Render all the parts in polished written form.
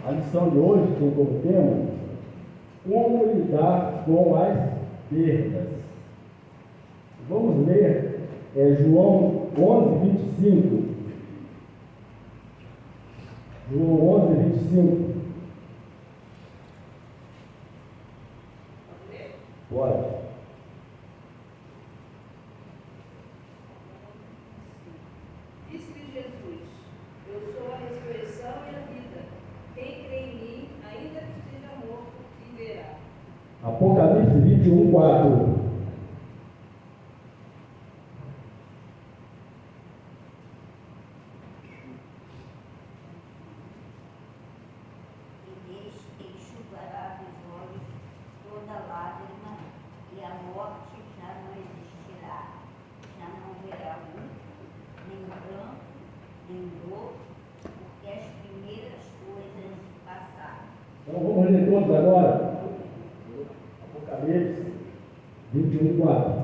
A lição de hoje tem como tema como lidar com as perdas. Vamos ler João 11:25. João 11:25. Pode. Disse-lhe Jesus: Eu sou a ressurreição e a vida. Quem crê em mim, ainda que esteja morto, viverá. Apocalipse 21:4. Enxugará dos olhos toda lágrima, e a morte já não existirá. Já não haverá luto, nem pranto, nem dor, porque as primeiras coisas passaram. Então vamos ler todos agora. Apocalipse 21:4.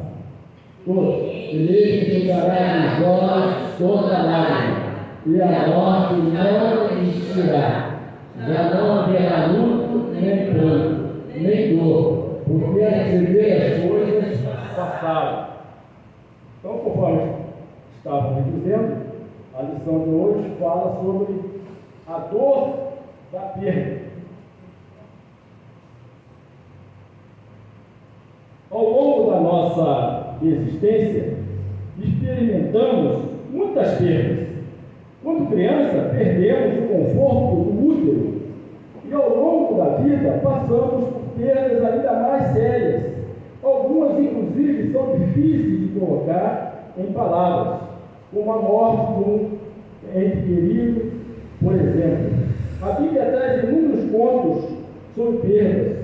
Todos. Ele enxugará dos olhos toda lágrima, e a morte não existirá. Já não haverá luto, nem pranto, nem dor, porque as primeiras coisas passaram. Então, conforme estávamos dizendo, a lição de hoje fala sobre a dor da perda. Ao longo da nossa existência, experimentamos muitas perdas. Quando criança, perdemos o conforto do útero e ao longo da vida passamos por perdas ainda mais sérias. Algumas, inclusive, são difíceis de colocar em palavras, como a morte de um ente querido, por exemplo. A Bíblia traz inúmeros contos sobre perdas,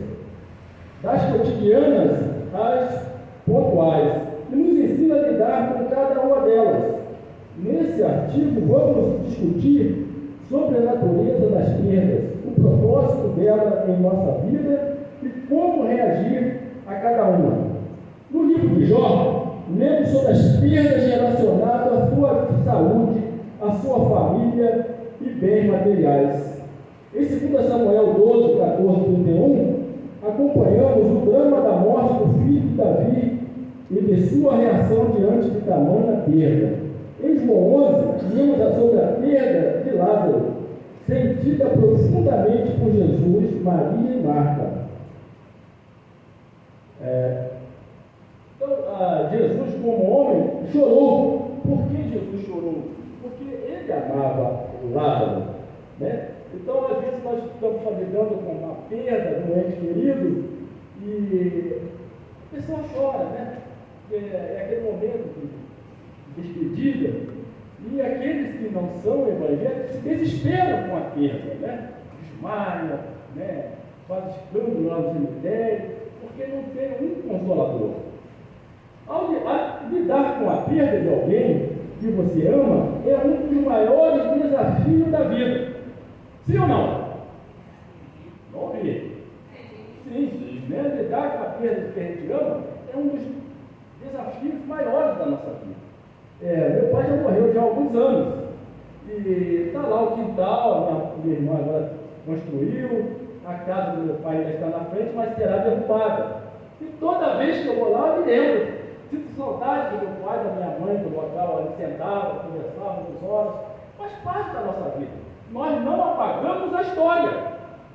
das cotidianas às pontuais, e nos ensina a lidar com cada uma delas. Nesse artigo, vamos discutir sobre a natureza das perdas, o propósito dela em nossa vida e como reagir a cada uma. No livro de Jó, lemos sobre as perdas relacionadas à sua saúde, à sua família e bens materiais. Em 2 Samuel 12, 14, 31, acompanhamos o drama da morte do filho de Davi e de sua reação diante de tamanha perda. Em João 11, lemos sobre a perda de Lázaro, sentida profundamente por Jesus, Maria e Marta. Então, Jesus, como homem, chorou. Por que Jesus chorou? Porque ele amava Lázaro, né? Então, às vezes, nós estamos lidando com uma perda de um ente querido e a pessoa chora, né? É aquele momento de despedida, e aqueles que não são evangélicos se desesperam com a perda, né? Desmaiam, né? Fazem escândalo lá no cemitério, porque não tem um consolador. Ao lidar com a perda de alguém que você ama, é um dos maiores desafios da vida. Sim ou não? Não ouvi. Sim, né? Lidar com a perda de quem a gente ama é um dos desafios maiores da nossa vida. Meu pai já morreu já há alguns anos, e está lá o quintal, minha irmã agora construiu, a casa do meu pai ainda está na frente, mas será derrubada. E toda vez que eu vou lá, eu me lembro, sinto saudade do meu pai, da minha mãe, do local onde sentava, conversava muitas horas, faz parte da nossa vida. Nós não apagamos a história,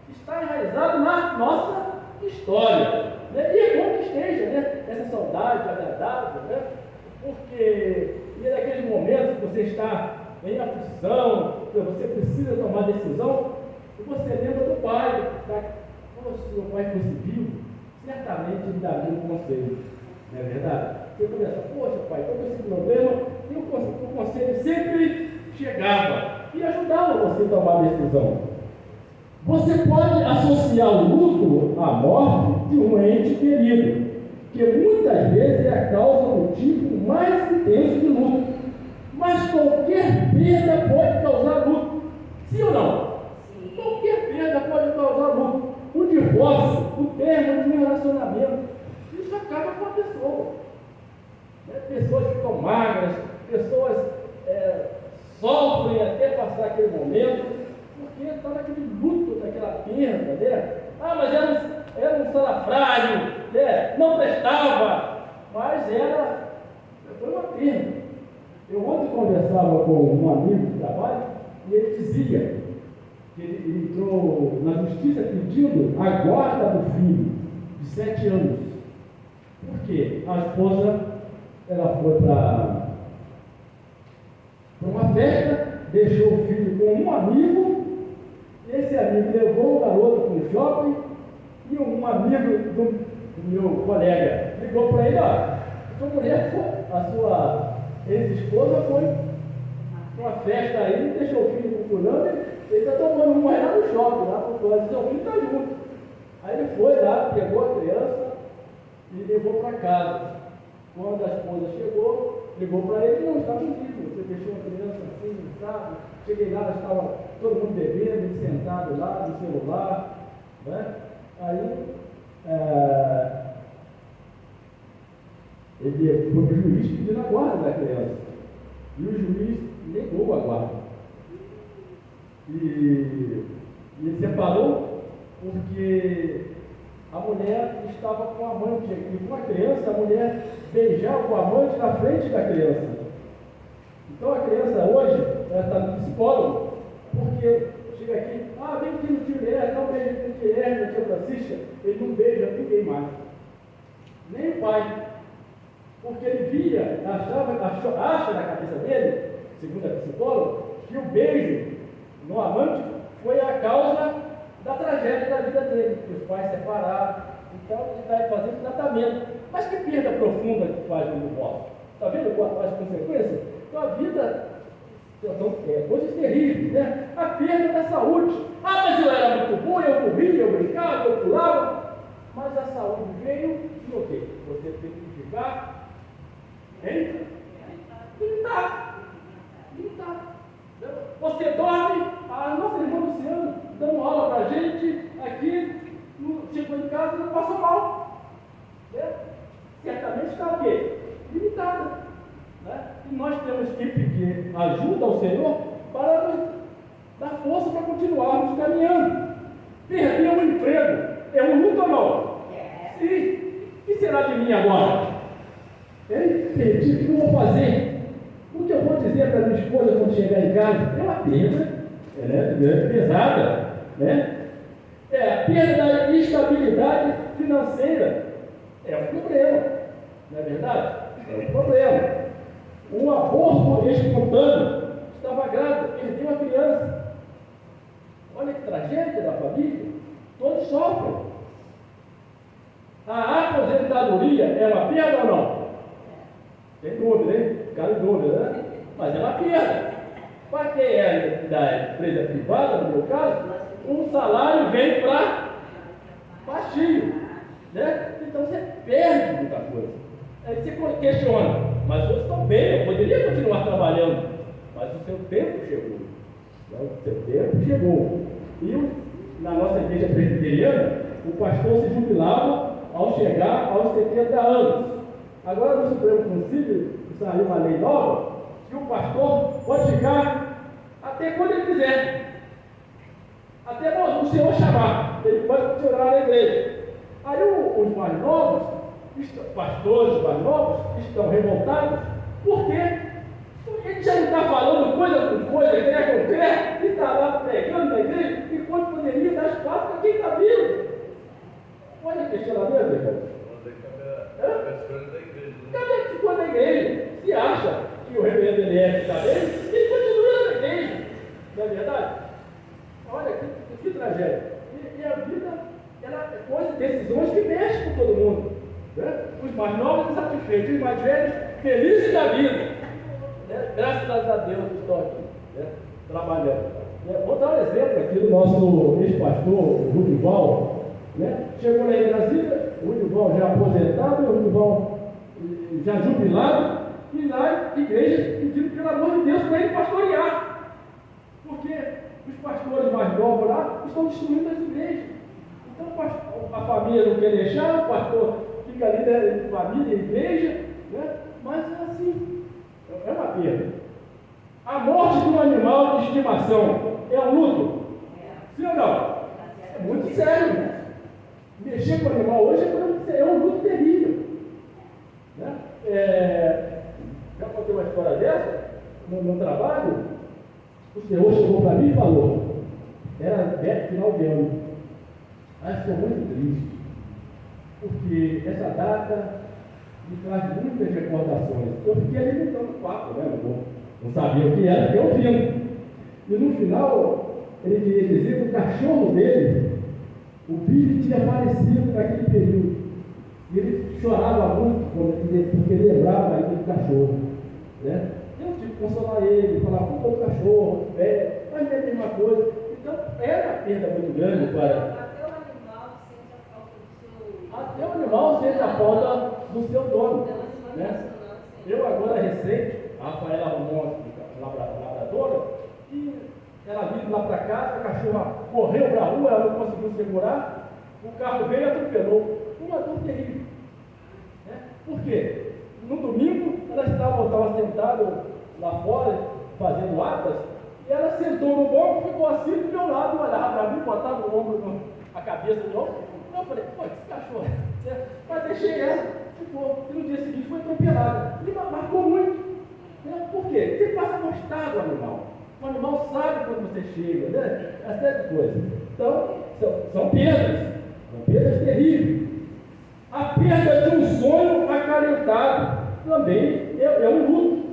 está enraizado na nossa história, né? E é bom que esteja, né? Essa saudade agradável, né? Porque e naqueles momentos que você está em aflição, que você precisa tomar decisão, e você lembra do pai, como se o pai fosse vivo, certamente ele daria um conselho, não é verdade? Você começa, poxa pai, estou com esse problema, e o conselho sempre chegava e ajudava você a tomar a decisão. Você pode associar o luto à morte de um ente querido, que muitas vezes é a causa do tipo mais intenso de luto. Mas qualquer perda pode causar luto. Sim ou não? Sim. Qualquer perda pode causar luto. O divórcio, o término de um relacionamento, isso acaba com a pessoa. Né? Pessoas ficam magras, pessoas sofrem até passar aquele momento, porque está naquele luto daquela perda, né? Ah, mas era um salafrário, né? Não prestava, mas foi uma perda. Eu ontem conversava com um amigo de trabalho e ele dizia que ele entrou na justiça pedindo a guarda do filho de 7 anos. Por quê? A esposa, ela foi para uma festa, deixou o filho com um amigo, e esse amigo levou o garoto para um shopping, e um amigo do meu colega ligou para ele: ó, sua mulher, a sua ex-esposa foi para uma festa aí, deixou o filho com o fulano, ele está tomando uma lá no shopping, lá por fora, seu filho está junto. Aí ele foi lá, pegou a criança e levou para casa. Quando a esposa chegou, ligou para ele: não, está comigo, você deixou a criança assim, sabe? Cheguei lá, estava todo mundo bebendo, ele sentado lá no celular, né? Aí ele foi para o juiz pedindo a guarda da criança, e o juiz negou a guarda, e ele separou porque a mulher estava com a amante, e com a criança, a mulher beijava o amante na frente da criança. Então a criança hoje, ela está no psicólogo, porque chega aqui: ah, vem aqui no tio Guilherme, dá um beijo no tio Guilherme, na tia Francisca, ele não beija ninguém mais, nem o pai, porque ele via, acha na cabeça dele, segundo a psicóloga, que o beijo no amante foi a causa da tragédia da vida dele, que os pais separaram. Então ele está fazendo tratamento. Mas que perda profunda que faz no divórcio. Está vendo as consequências? Então a vida são coisas terríveis, né? A perda da saúde. Ah, mas eu era muito bom, eu corria, eu brincava, eu pulava. Mas a saúde veio e o quê? Você tem que ficar limitado. Você dorme, a nossa irmã Luciana dando aula para a gente aqui, chegou em casa e não passou mal. Né? Certamente está o quê? Limitada. Né? E nós temos que pedir ajuda ao Senhor para nos dar força para continuarmos caminhando. Perder um emprego é um luto ou não? Sim. O que será de mim agora? Perdi, o que eu vou fazer? O que eu vou dizer para minha esposa quando chegar em casa? É uma perda, é pesada, né? É a perda da estabilidade financeira. É um problema, não é verdade? É um problema. Um aborto espontâneo, estava grávida, perdeu a criança. Olha que tragédia da família, todos sofrem. A aposentadoria é uma perda ou não? Tem dúvida, hein? Cara em dúvida, né? Mas é uma perda. Para quem é da empresa privada, no meu caso, um salário vem para baixinho, né? Então você perde muita coisa. Aí você questiona: mas eu estou bem, eu poderia continuar trabalhando, mas o seu tempo chegou. O seu tempo chegou. E na nossa igreja presbiteriana, o pastor se jubilava ao chegar aos 70 anos. Agora no Supremo Conselho saiu uma lei nova que o pastor pode ficar até quando ele quiser, até o Senhor chamar, ele pode continuar na igreja. Aí os mais novos, pastores mais novos, estão revoltados. Por quê? Porque ele já não está falando coisa com coisa, crê com crê, e está lá pregando na igreja, enquanto poderia dar espaço para quem está vivo. Olha o questionamento, irmão. Cadê que ficou na igreja? Se acha que o reverendo LF está bem, ele continua na igreja. Não é verdade? Olha que tragédia. E a vida, ela é coisa, decisões que mexem com todo mundo. Né? Os mais novos insatisfeitos, os mais velhos felizes da vida. Né? Graças a Deus estou aqui, né? Trabalhando. Vou dar um exemplo aqui do nosso ex-pastor, o Rudival. Né? Chegou lá em Brasília, o Rudival já aposentado, o Rudival já jubilado, e lá igrejas pedindo pelo amor de Deus para ele pastorear, porque os pastores mais novos lá estão destruindo as igrejas. Então a família não quer deixar, o pastor fica ali, né, família, igreja, né? Mas é assim, é uma perda. A morte de um animal de estimação é um luto? Sim ou não? mim e falou, era final de ano, mas estou muito triste, porque essa data me traz muitas recordações. Eu fiquei alimentando o papo, né? Não sabia o que era, porque eu ouvindo. E no final, ele dizia que o cachorro dele, o Billy, tinha falecido naquele período. E ele chorava muito porque ele lembrava ainda do cachorro. Né? Eu tive que consolar ele, falar, pô, o cachorro, mas é a mesma coisa. Então, era uma perda muito grande para. Até o animal sente a falta do seu dono. Né? Eu agora recente, a Rafaela arrumou uma labradora, e ela vindo lá para casa, a cachorra correu para a rua, ela não conseguiu segurar, o carro veio e atropelou. Uma dor terrível. Né? Por quê? No domingo, ela estava sentada lá fora, fazendo atas, e ela sentou no banco, ficou assim do meu lado, olhava para mim, botava o ombro, a cabeça de novo. Eu falei, pô, esse cachorro. Mas deixei ela, ficou. E no dia seguinte foi atropelada. E marcou muito. Né? Por quê? Você passa a gostar do animal. O animal sabe quando você chega, né? Essa coisa. Então, são perdas. São perdas terríveis. A perda de um sonho acalentado também é um luto.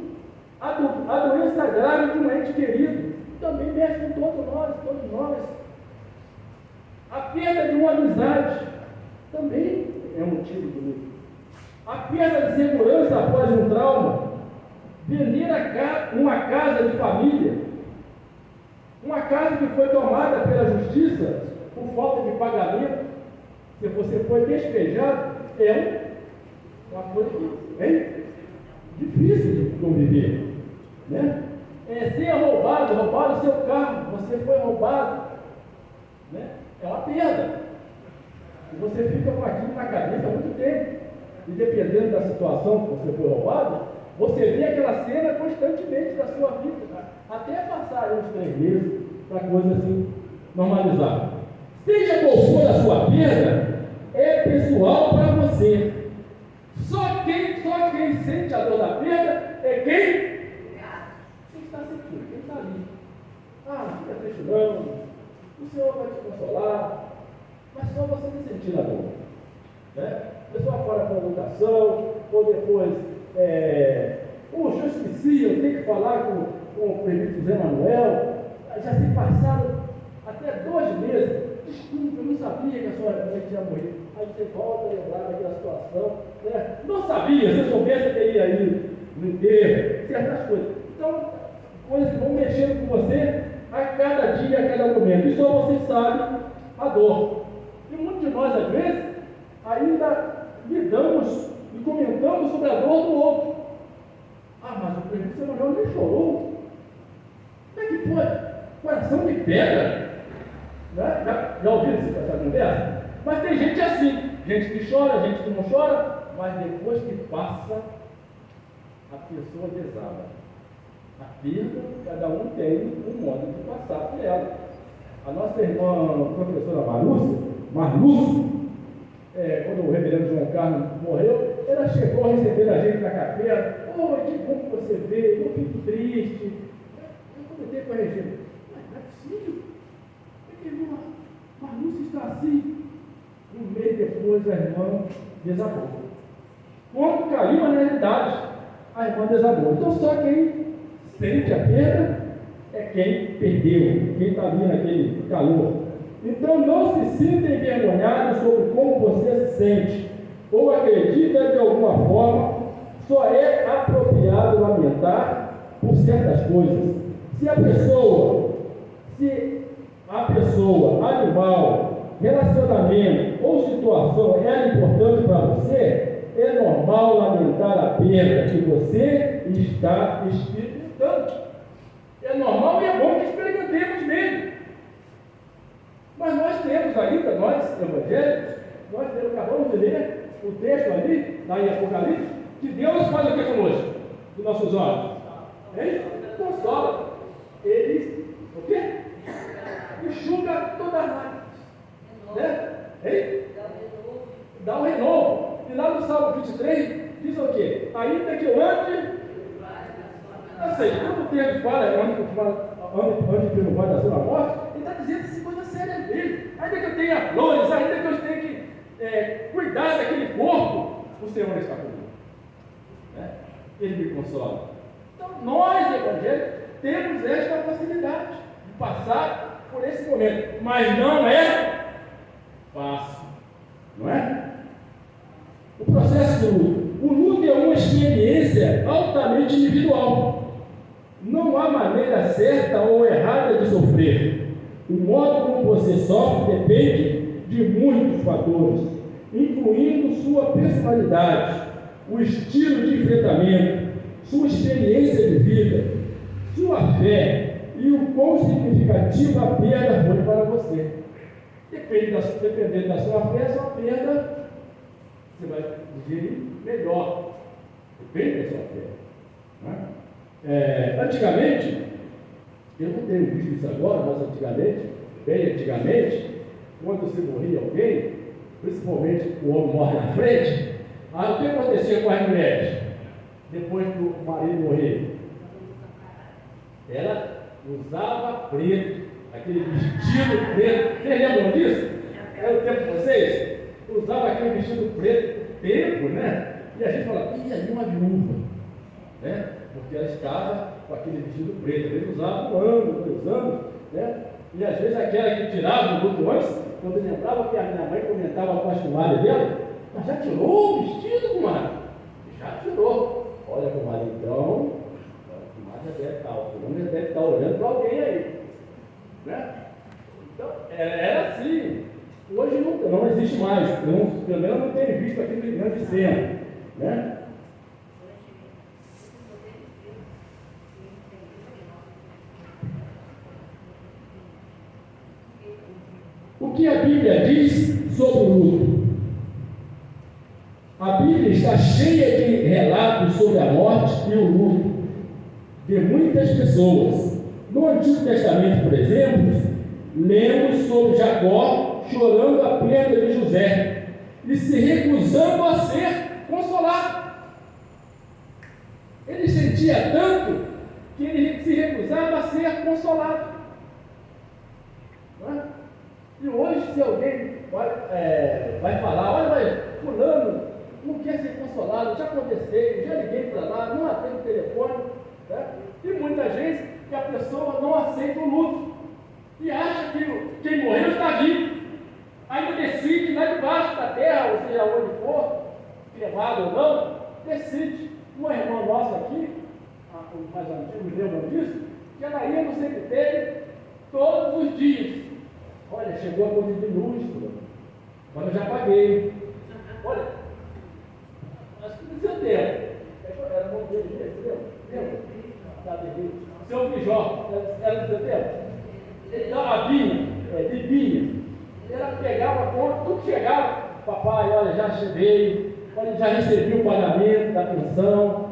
A doença grave de um ente querido também mexe com todos nós. A perda de uma amizade também é um motivo de luto. A perda de segurança após um trauma, vender uma casa de família, uma casa que foi tomada pela justiça por falta de pagamento, se você foi despejado, uma coisa que é difícil de conviver. Né? Ser roubado o seu carro, você foi roubado. Né? É uma perda. E você fica com aquilo na cabeça há muito tempo. E dependendo da situação que você foi roubado, você vê aquela cena constantemente da sua vida, tá? Até passar uns 3 meses para a coisa assim normalizar. Seja qual for a sua perda, é pessoal para você. Só quem sente a dor da perda é quem está sentindo, quem está ali. Não fica triste não. O Senhor vai te consolar, mas só você não sentir a dor. Né? A pessoa fala com a educação, ou depois, puxa, eu esqueci, eu tenho que falar com o prefeito José Manuel, já se passaram até 2 meses, desculpa, eu não sabia que a sua mãe tinha morrido. Aí você volta a lembrar daquela situação, né? Não sabia, se soubesse que teria ido no enterro, certas coisas. Então, coisas que vão mexendo com você a cada dia, a cada momento. E só você sabe a dor. E muitos de nós, às vezes, ainda lidamos e comentamos sobre a dor do outro. Mas o prefeito Samuel nem chorou. Como é que foi? Coração de pedra. Né? Já ouviram essa conversa? Mas tem gente assim, gente que chora, gente que não chora, mas depois que passa, a pessoa desaba. A perda, cada um tem um modo de passar por ela. A nossa irmã, professora Marlúcia, quando o reverendo João Carlos morreu, ela chegou a receber a gente na capela. Que bom que você veio, eu fico triste. Eu comentei com a Regina, mas não é possível. Por que a irmã Marlúcia está assim? Um mês depois a irmã desabou. Quando caiu a realidade, a irmã desabou. Então só quem sente a perda é quem perdeu, quem está ali naquele calor. Então não se sinta envergonhado sobre como você se sente, ou acredita de alguma forma, só é apropriado lamentar por certas coisas. Se a pessoa, animal, relacionamento ou situação é importante para você, é normal lamentar a perda que você está experimentando. É normal e é bom que experimentemos mesmo. Mas nós temos ainda, nós evangélicos, acabamos de ler o texto ali, lá em Apocalipse, que Deus faz o que conosco? Dos nossos olhos? Ele consola. Ele, o quê? Enxuga todas as lágrimas. Né? Dá um renovo. E lá no Salmo 23, diz o quê? Ainda que eu ande, eu sei, todo tempo fala, ande pelo vale da sombra da morte, ele está dizendo assim, coisa séria dele. Ainda que eu tenha flores, ainda que eu tenha que cuidar daquele corpo, o Senhor está comigo. Ele me consola. Então, nós, evangélicos, temos esta facilidade de passar por esse momento, mas não é fácil, não é? O processo do luto. O luto é uma experiência altamente individual. Não há maneira certa ou errada de sofrer. O modo como você sofre depende de muitos fatores, incluindo sua personalidade, o estilo de enfrentamento, sua experiência de vida, sua fé e o quão significativo a perda foi para você. Dependendo da sua fé, a sua perda você vai digerir melhor. Depende da sua fé. Né? Antigamente, eu não tenho visto isso agora, mas bem antigamente, quando se morria alguém, principalmente o homem morre na frente, o que acontecia com as mulheres? Depois que o marido morrer, ela usava preto, aquele vestido preto. Vocês lembram disso? Era o tempo de vocês? Usava aquele vestido preto, tempo, né? E a gente falava, ali uma viúva, né? Porque ela estava com aquele vestido preto. Eles usavam 1 ano, 2 anos, né? E às vezes aquela que tirava o luto antes, quando eu lembrava que a minha mãe comentava com as comadres dela, mas já tirou o vestido, comadre? Já tirou. Olha, comadre, então, a comadre já deve estar, o homem já deve estar olhando para alguém aí, né? Então, era assim. Hoje não existe mais, pelo menos não tenho visto aquele grande cena, né? O que a Bíblia diz sobre o luto? A Bíblia está cheia de relatos sobre a morte e o luto de muitas pessoas. No Antigo Testamento, por exemplo, lemos sobre Jacó chorando a perda de José e se recusando a ser consolado. Ele sentia tanto que ele se recusava a ser consolado. Não é? E hoje, se alguém vai falar, olha, mas fulano não quer ser consolado, já conversei, já liguei para lá, não atende o telefone, né? E muita gente que a pessoa não aceita o luto e acha que quem morreu está vivo, ainda decide lá debaixo da terra, ou seja, onde for, cremado ou não, decide. Uma irmã nossa aqui, mais antiga, me lembram disso, que ela ia no cemitério todos os dias. Olha, chegou a coisa de minúscula, mas eu já paguei. Olha, acho que no seu tempo, era bom dia, lembra? Seu Bijó, era no seu tempo? Então, a Bibinha, ela pegava conta, tudo chegava, papai, olha, já cheguei, olha, já recebi o pagamento da pensão,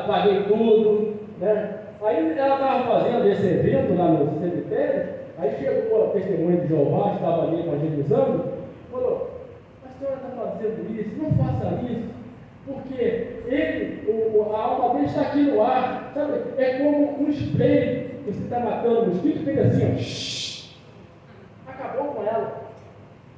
paguei tudo, né? Aí ela estava fazendo esse evento lá no cemitério. Aí chegou a testemunha de Jeová, estava ali evangelizando, falou, a senhora está fazendo isso, não faça isso, porque a alma dele está aqui no ar, sabe? É como um spray, você está matando o mosquito, fica assim, ó, acabou com ela.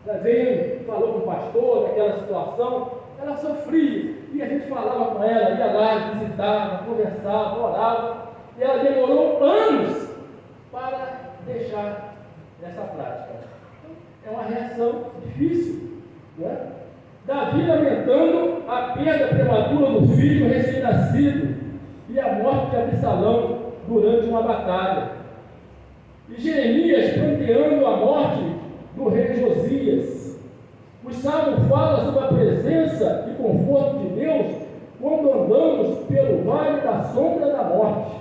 Ela veio, falou com o pastor daquela situação, ela sofria, e a gente falava com ela, ia lá, visitava, conversava, orava, e ela demorou anos para deixar essa prática. É uma reação difícil, né? Davi lamentando a perda prematura do filho recém-nascido e a morte de Absalão durante uma batalha. E Jeremias planteando a morte do rei Josias. O Salmo fala sobre a presença e conforto de Deus quando andamos pelo vale da sombra da morte.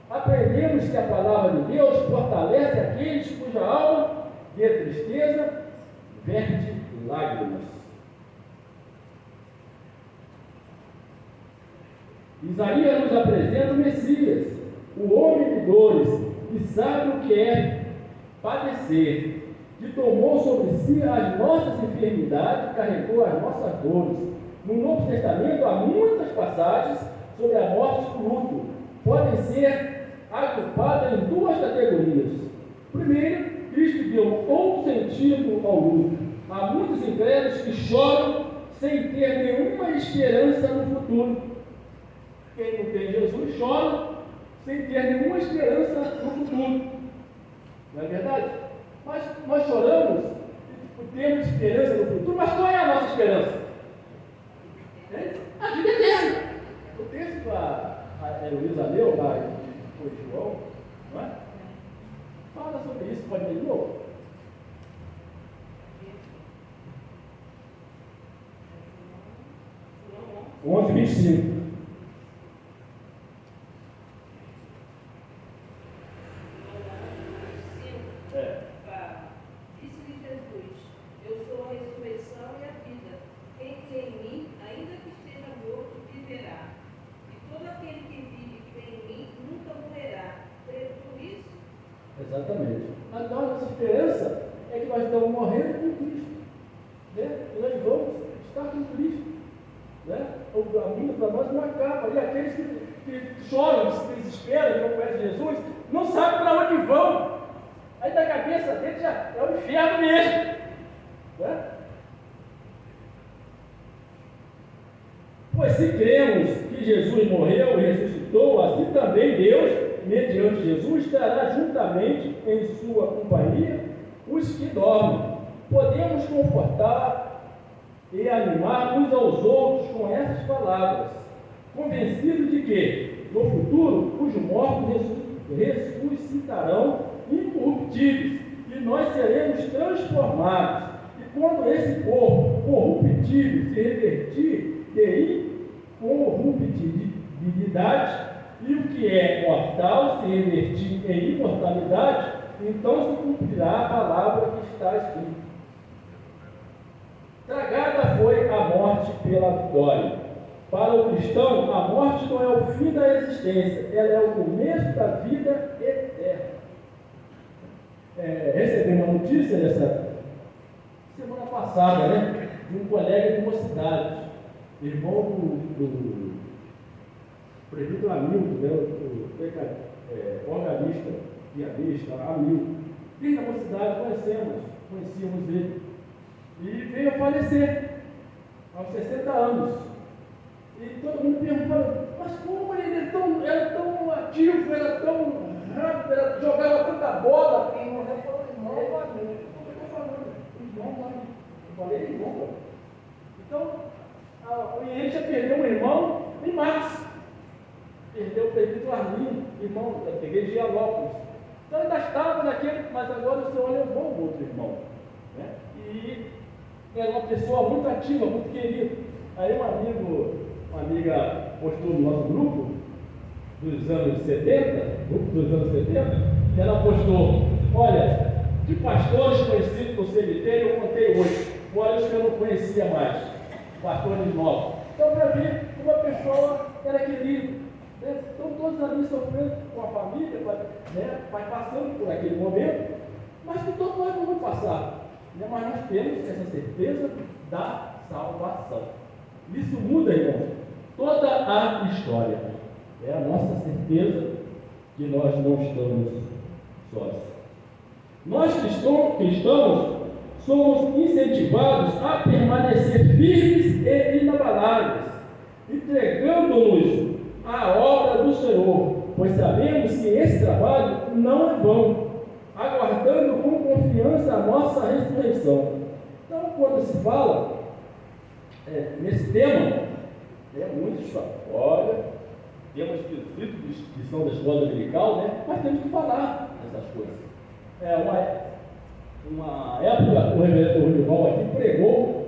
Aprendemos que a palavra de Deus fortalece aqueles cuja alma de tristeza verte lágrimas. Isaías nos apresenta o Messias, o homem de dores, que sabe o que é padecer, que tomou sobre si as nossas enfermidades e carregou as nossas dores. No Novo Testamento há muitas passagens sobre a morte e o luto. Podem ser agrupada em duas categorias. Primeiro, Cristo deu outro sentido ao luto. Há muitos incrédulos que choram sem ter nenhuma esperança no futuro. Quem não tem Jesus chora sem ter nenhuma esperança no futuro. Não é verdade? Mas nós choramos e temos esperança no futuro, mas qual é a nossa esperança? A vida eterna. O texto que a Heloísa leu lá em João, não é? Fala sobre isso, pode ler de novo? João 11:25. Disse-lhe Jesus: Eu sou a ressurreição e a vida. Quem crê em mim, ainda que esteja morto, viverá. E todo aquele que vive e crê em mim nunca morrerá. Crê por isso? Exatamente. A nossa esperança é que nós estamos morrendo com Cristo. Né? E nós vamos estar com Cristo. Né? O caminho para nós não acaba. E aqueles que choram, que se desesperam, que não conhecem Jesus, não sabem para onde vão. Aí na cabeça dele já é o inferno mesmo. Né? Pois se cremos que Jesus morreu e ressuscitou, assim também Deus, mediante Jesus, estará juntamente em sua companhia os que dormem. Podemos confortar e animar uns aos outros com essas palavras, convencidos de que, no futuro, os mortos ressuscitarão incorruptíveis e nós seremos transformados. E quando esse corpo corruptível se revertir de incorruptibilidade, e o que é mortal se revertir em imortalidade, então se cumprirá a palavra que está escrita: tragada foi a morte pela vitória. Para o cristão, a morte não é o fim da existência, ela é o começo da vida eterna. Recebi uma notícia dessa semana passada, né, de um colega de mocidade, irmão do presbítero Hamilton, né, organista, pianista, Hamilton. Desde a mocidade conhecíamos ele. E veio a falecer aos 60 anos. E todo mundo perguntava, mas como ele era tão ativo, era tão rápido, jogava tanta bola? Quem morreu foi o irmão do amigo. Eu estou falando, irmão do amigo. Eu falei irmão. Então, ele já perdeu um irmão em março. Perdeu o presbítero Arlindo, irmão, eu peguei de Gianópolis. Então ainda estava naquele, mas agora o Senhor levou o outro irmão. Né? E era uma pessoa muito ativa, muito querida. Aí uma amiga postou no nosso grupo dos anos 70, e ela postou: olha, de pastores conhecidos no cemitério eu contei 8, fora os que eu não conhecia mais, pastores novos. Então, para mim, uma pessoa era querida. Né? Então, todos ali sofrendo com a família, né? Vai passando por aquele momento, mas que todos nós vamos passar. Né? Mas nós temos essa certeza da salvação. Isso muda, irmão, toda a história. É a nossa certeza que nós não estamos sós. Nós cristãos somos incentivados a permanecer firmes e inabaláveis, entregando-nos à obra do Senhor, pois sabemos que esse trabalho não é vão, aguardando com confiança a nossa ressurreição. Então, quando se fala nesse tema, muitos falam, olha, temos que são da escola dominical, né? Mas temos que falar dessas coisas. Uma época, o reverendo Rurival aqui pregou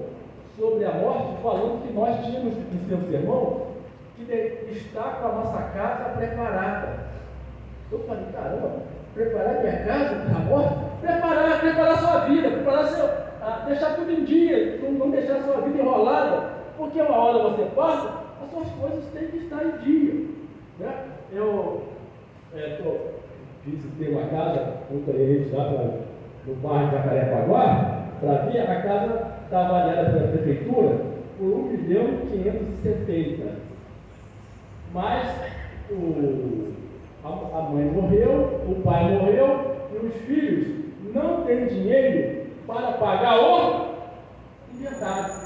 sobre a morte, falando que nós tínhamos em seu sermão que estar com a nossa casa preparada. Eu falei, caramba, preparar minha casa para a morte? Preparar sua vida, deixar tudo em dia, não deixar a sua vida enrolada, porque uma hora você passa, as suas coisas têm que estar em dia. Né? Eu visitei uma casa, concorrente lá no bairro de Jacarepaguá, para ver, a casa está avaliada pela prefeitura por 1.570.000. Mas A mãe morreu, o pai morreu, e os filhos não têm dinheiro para pagar o inventário.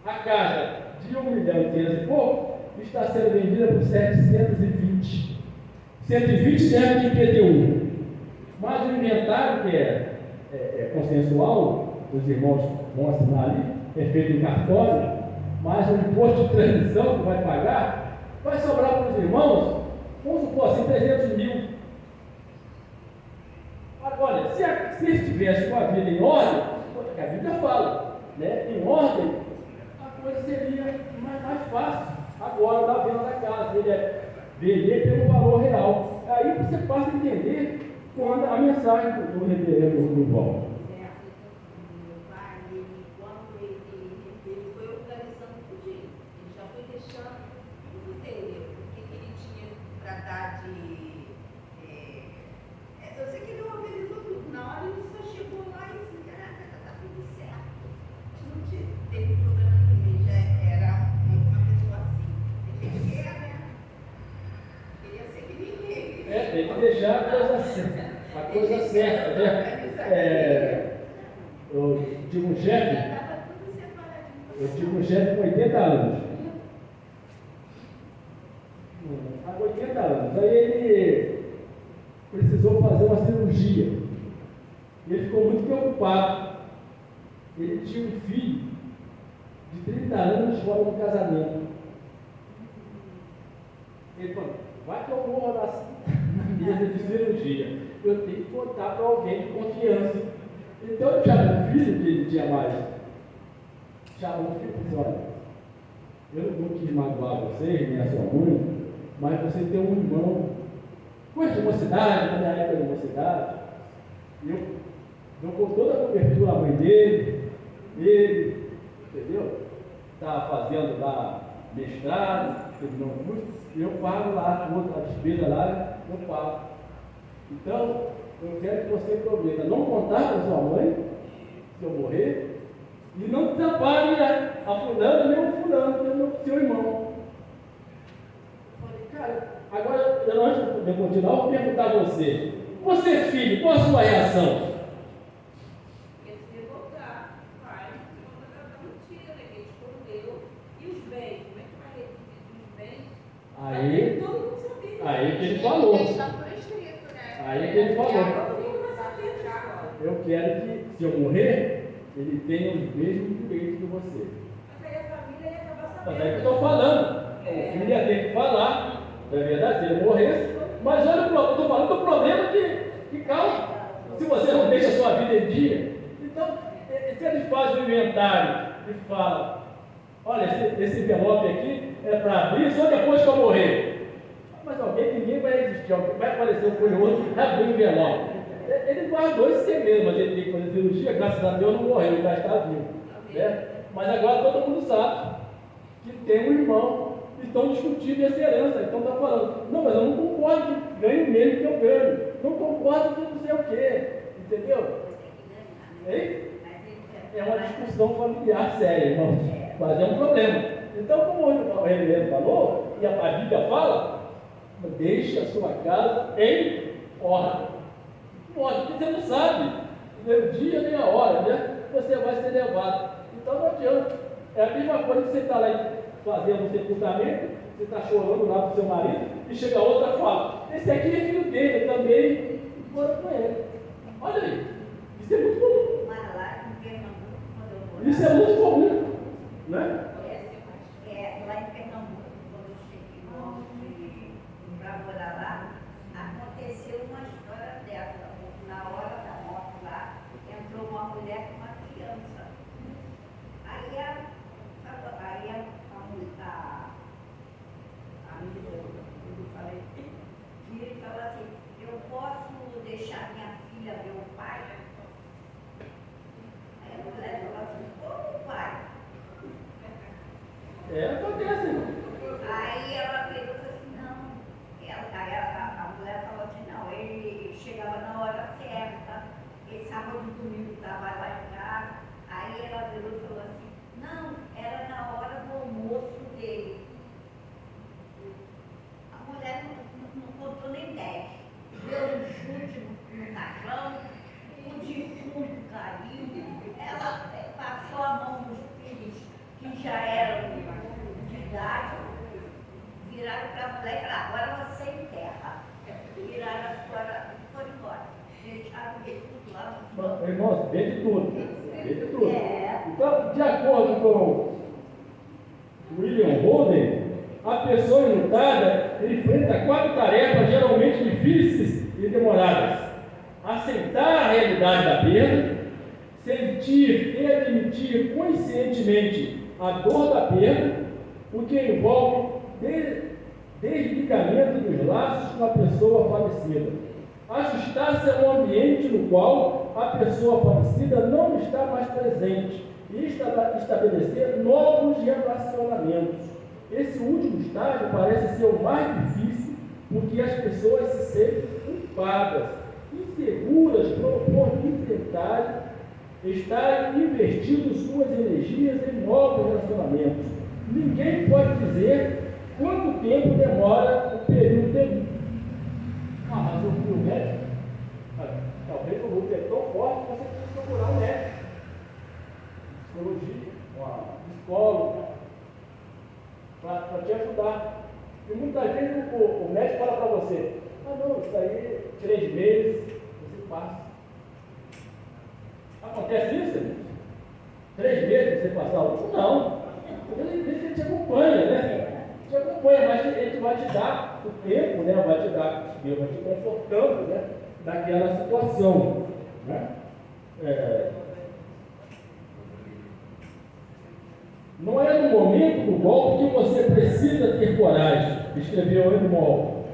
A casa de 1.500.000 e pouco está sendo vendida por 720. 120 deve de IPTU. Mas o inventário, que é consensual, os irmãos vão assinar ali, é feito em cartório, mas o imposto de transmissão que vai pagar, vai sobrar para os irmãos, vamos supor assim, 300 mil. Olha, se estivesse com a vida em ordem, que a Bíblia fala, né, em ordem, a coisa seria mais fácil. Agora, na venda da casa, ele é vender pelo valor real. Aí você passa a entender quando a mensagem do reverendo Durval. Meu pai, quando ele foi organizando tudinho, ele já foi deixando tudo dele, o que ele tinha para dar de. Eu sei que ele organizou tudo. Na hora ele só chegou lá e disse: caraca, tá tudo certo. Não teve problema nenhum, ele já era uma pessoa assim. Ele queria, né? Queria ser que ninguém. Tem que deixar a coisa certa. A coisa certa, né? Eu tive um chefe. Eu tive um chefe com 80 anos. Há 80 anos. Aí ele precisou fazer uma cirurgia. Ele ficou muito preocupado. Ele tinha um filho de 30 anos fora do casamento. Ele falou: vai que eu morro na mesa de cirurgia. Eu tenho que contar para alguém de confiança. Então ele chamou o filho que ele tinha mais. Chamou o filho e disse: olha, eu não quis magoar vocês, nem a sua mãe, mas você tem um irmão, coisa de mocidade, na época de mocidade, e eu dou com toda a cobertura à mãe dele, ele, entendeu? Está fazendo lá mestrado, terminou o curso, e eu pago lá, a despesa lá, eu pago. Então, eu quero que você prometa não contar para sua mãe, se eu morrer, e não desampague a fulano, nem o fulano, que é o seu irmão. Cara, agora, antes de eu continuar, eu vou perguntar a você. Você, filho, qual a sua reação? Ele se revoltar, pai, da mentira, né? Que ele escondeu. E os bens? Como é que vai repetir os bens? Aí, todo mundo sabia. aí que ele falou. Aí que ele falou. Eu quero que, se eu morrer, ele tenha os mesmos direitos que você. Mas aí a família ia acabar sabendo. Mas é que eu estou falando. O filho ia ter que falar, não é verdade, se ele morresse. Mas olha, eu estou falando do problema que causa. Se você não deixa a sua vida em dia. Então, se ele faz o inventário e fala: olha, esse envelope aqui é para abrir só depois que eu morrer. Mas ninguém vai resistir, vai aparecer um curioso e abrir o envelope. Ele guardou esse segredo, mas ele tem que fazer cirurgia, graças a Deus não morreu, ele já está vivo. Né? Mas agora todo mundo sabe que tem um irmão e estão discutindo essa herança. Então está falando: não, mas eu não concordo que ganhe o mesmo que eu ganho. Não concordo que não sei o quê. Entendeu? Hein? É uma discussão familiar séria, irmãos. Mas é um problema. Então, como o reverendo falou, e a Bíblia fala, deixe a sua casa em ordem. Porque você não sabe nem o dia nem a hora, né? Você vai ser levado. Então não adianta. É a mesma coisa que você está lá fazendo um sepultamento, você está chorando lá com seu marido, e chega outra e fala: esse aqui é filho dele, eu também moro com ele. Olha aí, isso é muito comum. Isso é muito comum, né? Lá em Pernambuco, quando eu cheguei para morar lá, aconteceu uma história dessa. Na hora da morte lá, entrou uma mulher com uma criança. Aí a menina, eu falei, filha, falou assim: eu posso deixar minha filha ver o pai? Aí a mulher falou assim: como pai? Acontece. Aí ela pegou e falou assim: não. Aí a mulher falou assim: não, ele chegava na hora certa, e sábado e domingo estava lá em casa. Aí ela virou e falou assim: não, era na hora do almoço dele. Irmãos, vê de tudo. Vê de tudo. Então, de acordo com William Holden, a pessoa enlutada enfrenta 4 tarefas geralmente difíceis e demoradas: aceitar a realidade da perda, sentir e admitir conscientemente a dor da perda, o que envolve desligamento dos laços com a pessoa falecida, ajustar-se a um ambiente no qual a pessoa falecida não está mais presente e estabelecer novos relacionamentos. Esse último estágio parece ser o mais difícil, porque as pessoas se sentem culpadas, inseguras por estarem investindo suas energias em novos relacionamentos. Ninguém pode dizer quanto tempo demora o período de luto. Mas o médico, talvez o luto é tão forte que você precisa procurar um médico, psicologia, um psicólogo, para te ajudar. E muitas vezes o médico fala para você: não, isso aí 3 meses, você passa. Acontece isso, irmãos? 3 meses você passar o luto? Não. Ele te acompanha, né? Te acompanha, mas ele vai te dar o tempo, né? Deus vai te confortando, né? Daquela situação, né? Não é no momento do golpe que você precisa ter coragem, escreveu Edmond.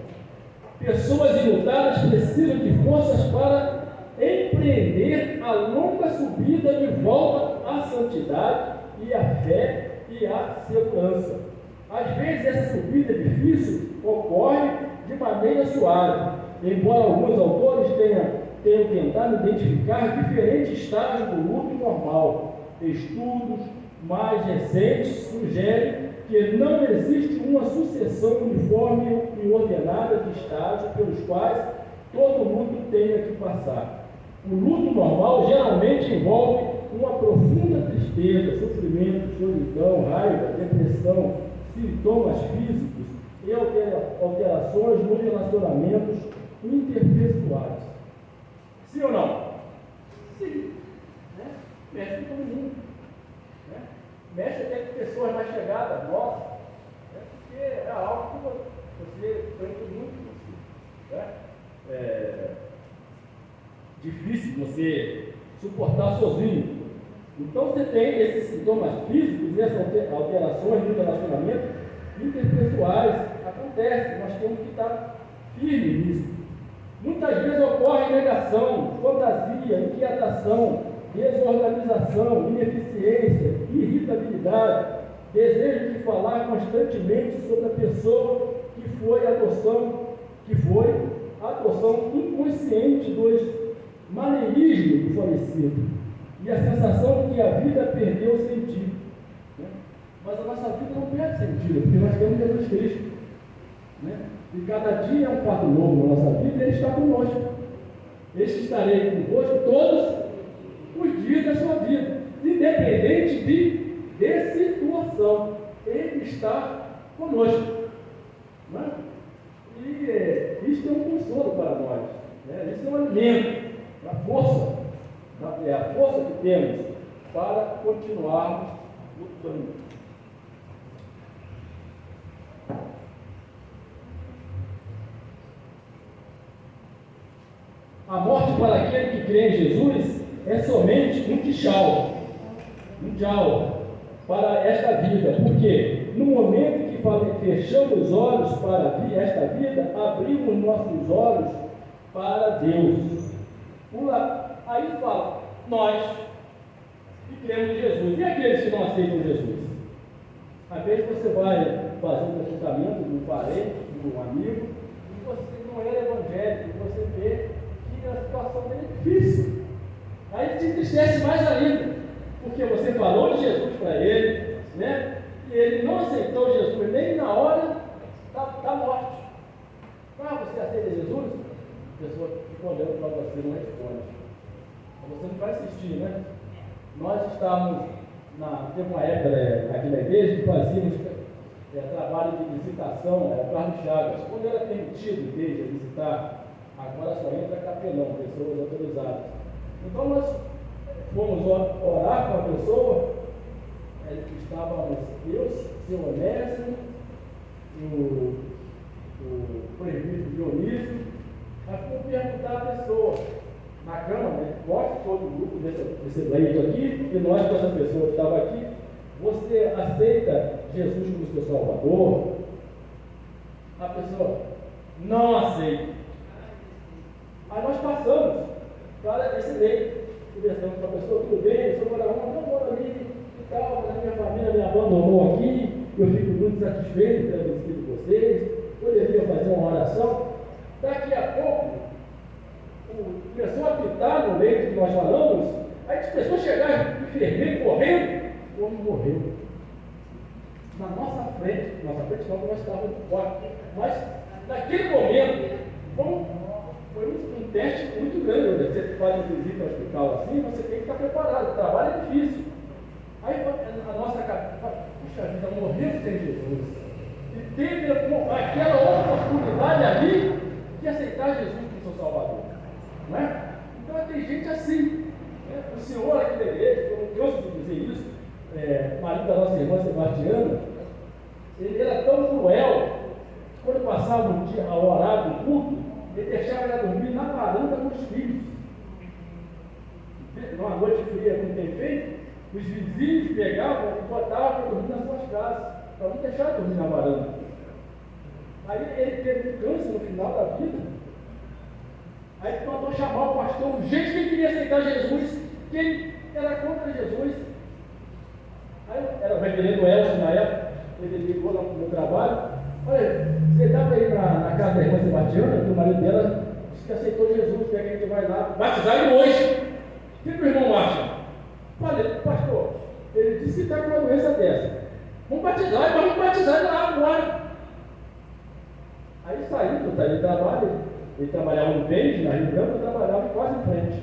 Pessoas enlutadas precisam de forças para empreender a longa subida de volta à santidade e à fé e à segurança. Às vezes essa subida difícil ocorre de maneira suave, embora alguns autores tenham tentado identificar diferentes estágios do luto normal. Estudos mais recentes sugerem que não existe uma sucessão uniforme e ordenada de estágios pelos quais todo luto tenha que passar. O luto normal geralmente envolve uma profunda tristeza, sofrimento, solidão, raiva, depressão, sintomas físicos e alterações nos relacionamentos interpessoais. Sim ou não? Sim. Né? Mexe com todo mundo. Né? Mexe até com pessoas mais chegadas, nossa, né? Porque é algo que você enfrenta muito com você. Né? É difícil você suportar sozinho. Então você tem esses sintomas físicos e essas alterações no relacionamento interpessoais. Acontece, nós temos que estar firmes nisso. Muitas vezes ocorre negação, fantasia, inquietação, desorganização, ineficiência, irritabilidade, desejo de falar constantemente sobre a pessoa que foi a adoção inconsciente dos maneirismos do falecido e a sensação de que a vida perdeu sentido. Né? Mas a nossa vida não perde sentido, porque nós temos Jesus Cristo. Né? E cada dia é um fato novo na nossa vida e Ele está conosco. Estarei convosco todos os dias da sua vida, independente de situação. Ele está conosco. Né? E isso é um consolo para nós. Né? Isso é um alimento, a força. É a força que temos para continuarmos lutando. A morte para aquele que crê em Jesus é somente um tchau para esta vida, porque no momento que fechamos os olhos para esta vida, abrimos nossos olhos para Deus. Aí fala, nós que cremos em Jesus. E aqueles que não aceitam Jesus? Às vezes você vai fazer um sepultamento de um parente, de um amigo, e você não é evangélico, e você vê que a situação dele é difícil. Aí te entristece mais ainda, porque você falou de Jesus para ele, né? E ele não aceitou Jesus nem na hora da morte. Você aceita Jesus? A pessoa fica olhando para você, não responde. Você não vai assistir, né? Nós estávamos, teve uma época aqui na igreja que fazíamos trabalho de visitação, Carlos Chagas. Quando era permitido a igreja visitar, agora só entra capelão, pessoas autorizadas. Então nós fomos orar com a pessoa, que estávamos eu, seu Onésimo, o presbítero Dionísio, mas fomos perguntar à pessoa, na cama, né? Mostre todo o grupo desse leito aqui, e nós com essa pessoa que estava aqui, você aceita Jesus como seu Salvador? A pessoa não aceita. Aí nós passamos para esse leito, conversamos com a pessoa, tudo bem, eu sou morador, não moro ali e tal, mas a minha família me abandonou aqui, eu fico muito satisfeito pela visita de vocês, poderia fazer uma oração. Daqui a pouco, começou a apitar no leito que nós falamos, aí a pessoa chegar enfermeiro correndo, o homem morreu. Na nossa frente não, nós estávamos fora, mas naquele momento, foi um teste muito grande. Você faz uma visita ao hospital assim, você tem que estar preparado, o trabalho é difícil. Aí a nossa cabeça, puxa vida, morreu sem Jesus. E teve aquela oportunidade ali de aceitar Jesus como seu Salvador. Não é? Então tem gente assim. Né? O senhor aqui da igreja, eu não canso de dizer isso, marido da nossa irmã Sebastiana, ele era tão cruel, quando passava um dia ao horário do culto, ele deixava ela dormir na varanda com os filhos. Numa noite fria, como tem feito, os vizinhos pegavam e botavam para dormir nas suas casas, para não deixar ela dormir na varanda. Aí ele teve um câncer no final da vida. Aí ele mandou chamar o pastor, gente que queria aceitar Jesus, que ele era contra Jesus. Aí era o reverendo Elcio na época, ele ligou lá no meu trabalho. Olha, você dá para ir na casa da irmã Sebastiana, que o marido dela disse que aceitou Jesus, que a gente vai lá batizar ele hoje. O que o irmão acha? Falei, pastor, ele disse que está com uma doença dessa. Vamos batizar ele lá agora. Aí saiu do trabalho, ele trabalhava no Beijo, na Rio Branco, eu trabalhava quase em frente.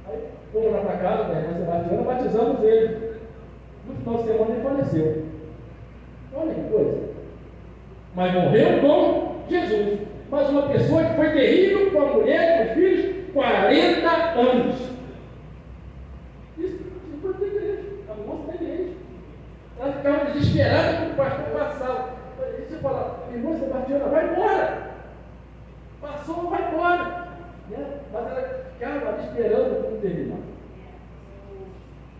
Aí fomos lá para casa da irmã Sebastiana, batizamos ele. No final de semana ele faleceu. Olha que coisa. Mas morreu com Jesus. Mas uma pessoa que foi terrível com a mulher, com os filhos, 40 anos. Isso foi da igreja, a moça da igreja. Ela ficava desesperada quando o pastor passava. E você fala, irmã Sebastiana, vai embora. Passou, vai embora. Né? Mas ela ficava ali esperando como terminar. Eu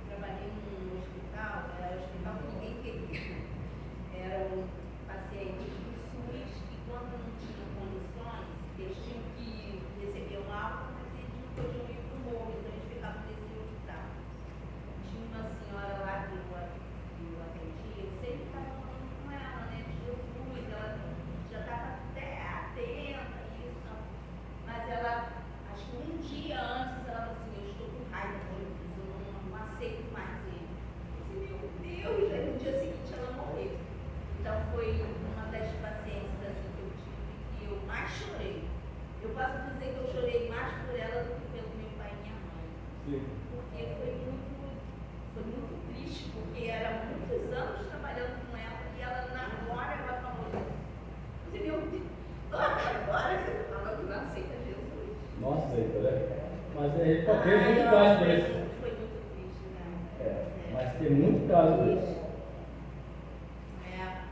trabalhei num hospital, era um hospital que ninguém queria. Era um paciente do SUS e quando não tinha condições, eles tinham que receber um alta, mas eles não podiam ir para o morro, então eles ficavam nesse hospital. Tinha uma senhora lá que eu atendia, eu sempre estava falando com ela, né, de Jesus, ela já estava até atenta, isso, não. Mas ela, acho que um dia antes, ela falou assim, eu estou com raiva de Jesus, eu não aceito mais ele. Eu disse, meu Deus, aí no dia seguinte ela morreu. Então foi uma das pacientes assim, que eu tive que eu mais chorei. Eu posso dizer que eu chorei mais por ela do que pelo meu pai e minha mãe. Sim. Porque foi muito triste, porque era muitos anos trabalhando com ela e ela na hora ela falou isso. Eu disse, meu Deus, agora você fala que não aceita Jesus. Nossa, né? Mas tem muito caso desse. Foi muito triste, né? Mas tem muito caso desse.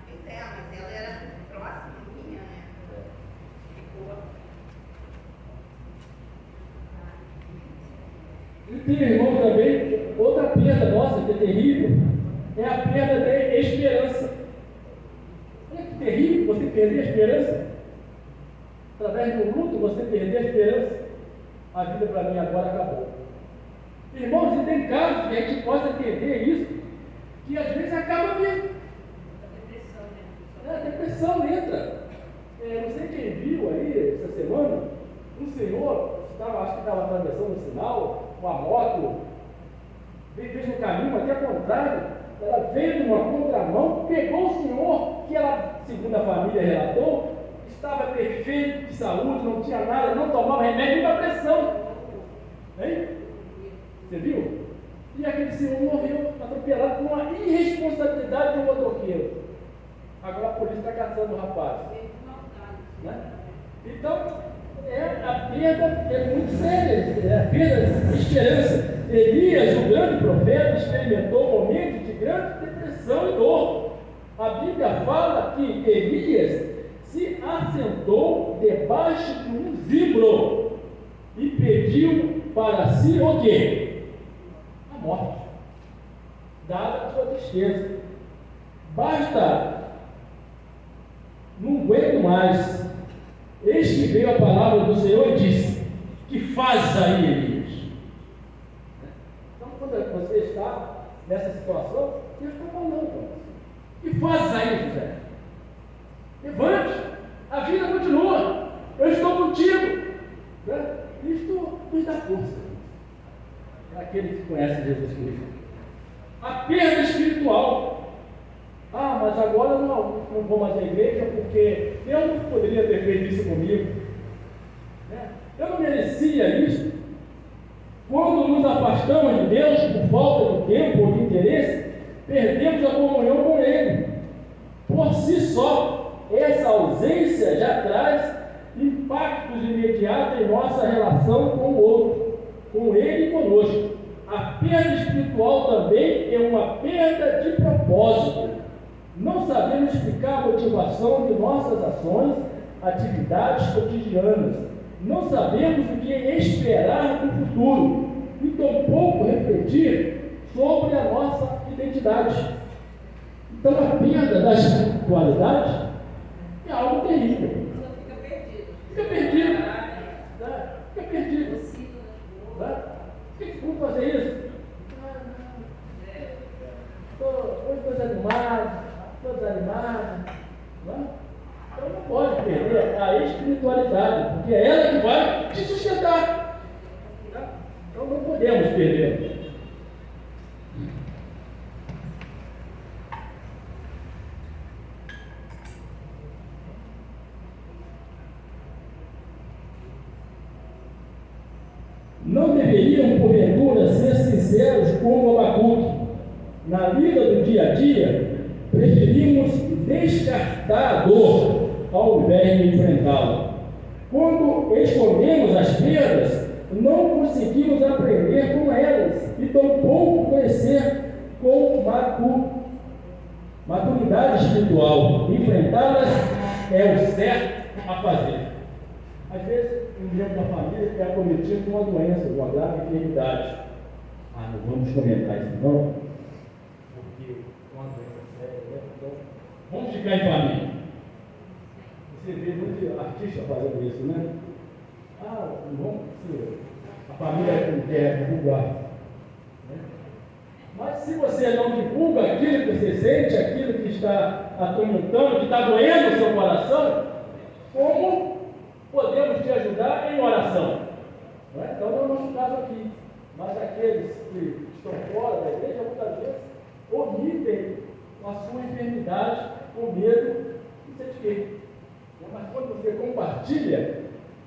Pois é, mas ela era próxima minha, né? Ficou. E tem, irmão, também, outra perda nossa que é terrível, é a perda da esperança. Olha que terrível você perder a esperança. Através do luto, você perder a esperança. A vida para mim agora acabou. Irmãos, e tem casos que a gente possa entender isso, que às vezes acaba mesmo. A depressão entra. Não sei quem viu aí essa semana, um senhor, acho que estava atravessando o sinal, uma moto, fez um caminho até contrário, ela veio numa contramão, pegou o senhor, que ela, segundo a família relatou, estava perfeito de saúde, não tinha nada, não tomava remédio para pressão. Hein? Você viu? E aquele senhor morreu atropelado por uma irresponsabilidade de um motoqueiro. Agora a polícia está caçando o rapaz. Né? Então, a perda é muito séria. A perda de esperança. Elias, o grande profeta, experimentou momentos de grande depressão e dor. A Bíblia fala que Elias se assentou debaixo de um zimbro e pediu para si o quê? A morte, dada a sua tristeza. Basta, não aguento mais. Eis que veio a palavra do Senhor e disse: que faz aí, Elias? Então, quando você está nessa situação, Deus está falando com você. Que faz aí, José? Levante, a vida continua, eu estou contigo. Né? Isto nos dá força para aquele que conhece Jesus Cristo. A perda espiritual. Ah, mas agora não vou mais à igreja porque Deus não poderia ter feito isso comigo. Né? Eu não merecia isso. Quando nos afastamos de Deus por falta de tempo ou de interesse, perdemos a comunhão com Ele. Por si só, essa ausência já traz impactos imediatos em nossa relação com o outro, com Ele e conosco. A perda espiritual também é uma perda de propósito. Não sabemos explicar a motivação de nossas ações, atividades cotidianas. Não sabemos o que esperar do futuro e tampouco refletir sobre a nossa identidade. Então, a perda da espiritualidade é algo terrível. Fica perdido. Fica perdido. Né? Fica perdido. Né? Por que vamos fazer isso? Hoje estou desanimado. Estou desanimado. Né? Então não pode perder a espiritualidade, porque é ela que vai te sustentar. Tá? Então não podemos perder. Não deveriam, porventura, ser sinceros como Abacuque. Na vida do dia a dia, preferimos descartar a dor ao invés de enfrentá-la. Quando escondemos as perdas, não conseguimos aprender com elas e tampouco crescer com maturidade espiritual. Enfrentá-las é o certo a fazer. Às vezes, um membro da família é acometido com uma doença, uma grave enfermidade. Ah, não vamos comentar isso não, porque é uma doença séria, né? Então, vamos ficar em família. Você vê muito artista fazendo isso, né? Ah, vamos, a família não quer divulgar. Né? Mas se você não divulga aquilo que você sente, aquilo que está atormentando, que está doendo o seu coração, como podemos te ajudar em oração? Não é? Então, não é o nosso caso aqui. Mas aqueles que estão fora da igreja, muitas vezes, omitem a sua enfermidade com medo de ser de quê? Mas quando você compartilha,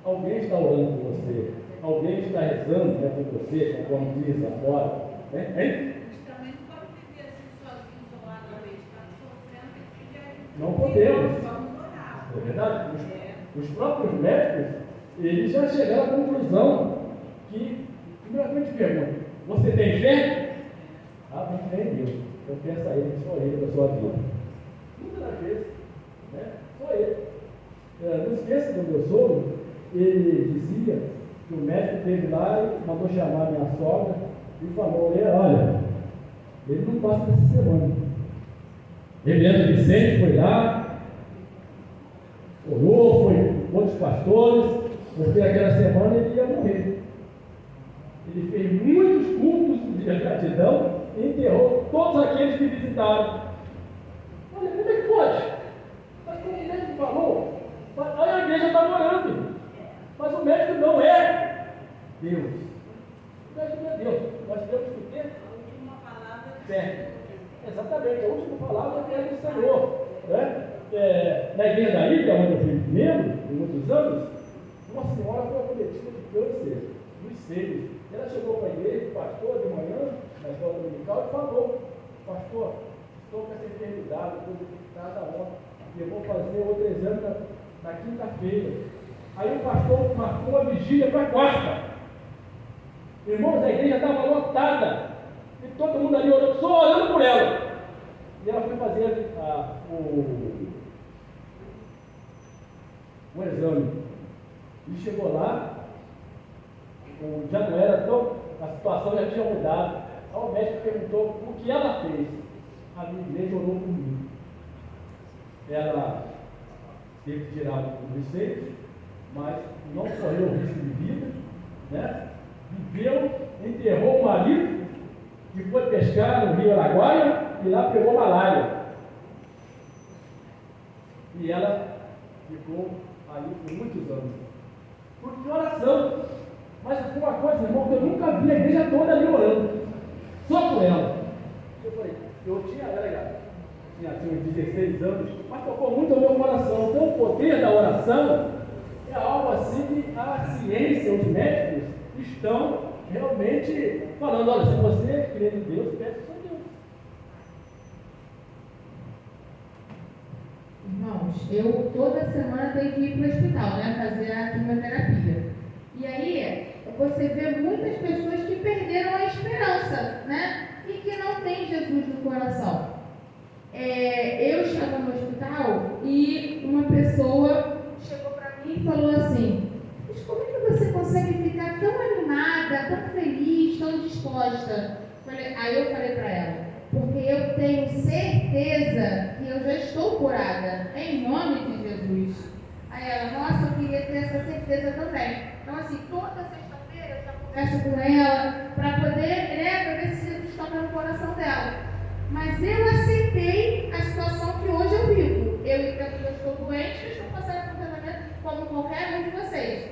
alguém está orando por você, alguém está rezando, né, por você, conforme diz lá fora. Né? Mas também não pode viver assim sozinho, isoladamente, está sofrendo, tem que pedir ajuda. Não podemos. Vamos orar. É verdade? Os próprios médicos, eles já chegaram à conclusão que, primeiramente pergunta, você tem fé? Ah, tem fé em Deus. Eu peço a Ele, só Ele da sua vida. Muitas das vezes, né? Só Ele. Não esqueça do meu sogro, ele dizia que o médico esteve lá e mandou chamar minha sogra e falou: olha, ele não passa dessa semana. Reverendo Vicente foi lá, orou, foi outros pastores, porque aquela semana ele ia morrer. Ele fez muitos cultos de gratidão e enterrou todos aqueles que visitaram. Olha, como é que pode? Mas como o médico falou, aí a igreja está orando, mas o médico não é Deus. O médico não é Deus. Nós temos que ter A última palavra fé. Exatamente, a última palavra é do Senhor. Né? Na igreja da ilha, onde eu fui membro, por muitos anos, uma senhora foi acometida de câncer nos seios. Ela chegou para a igreja, o pastor, de manhã, na escola dominical, e falou: pastor, estou com essa enfermidade, estou cada ontem, e eu vou fazer outro exame na quinta-feira. Aí o pastor marcou a vigília para quarta. Irmãos, a igreja estava lotada, e todo mundo ali orando, só orando por ela. E ela foi fazer o exame. E chegou lá, já não era tão, a situação já tinha mudado. Aí o médico perguntou o que ela fez. A minha igreja orou por mim. Ela teve que tirar o receito, mas não correu risco de vida, né? Viveu, enterrou o marido e foi pescar no Rio Araguaia e lá pegou malária. E ela ficou aí por muitos anos. Por oração. Mas foi uma coisa, irmão, que eu nunca vi a igreja toda ali orando. Só por ela. Eu falei, tinha uns 16 anos, mas tocou muito ao meu coração. Então o poder da oração é algo assim que a ciência, os médicos estão realmente falando, olha, se você crê em Deus, peça só Deus. Irmãos, eu toda semana tenho que ir para o hospital, né, fazer a quimioterapia. E aí, você vê muitas pessoas que perderam a esperança, né, e que não têm Jesus no coração. Eu estava no hospital e uma pessoa chegou para mim e falou assim, mas como é que você consegue ficar tão animada, tão feliz, tão disposta? Aí eu falei para ela, porque eu tenho certeza que eu já estou curada, em nome de Jesus. Aí ela, nossa, eu queria ter essa certeza também. Então assim, toda sexta-feira eu já converso com ela para poder, para ver se Jesus toca no coração dela. Mas eu aceitei a situação que hoje eu vivo. Eu entendo que eu estou doente, eu estou passando por tratamento como qualquer um de vocês.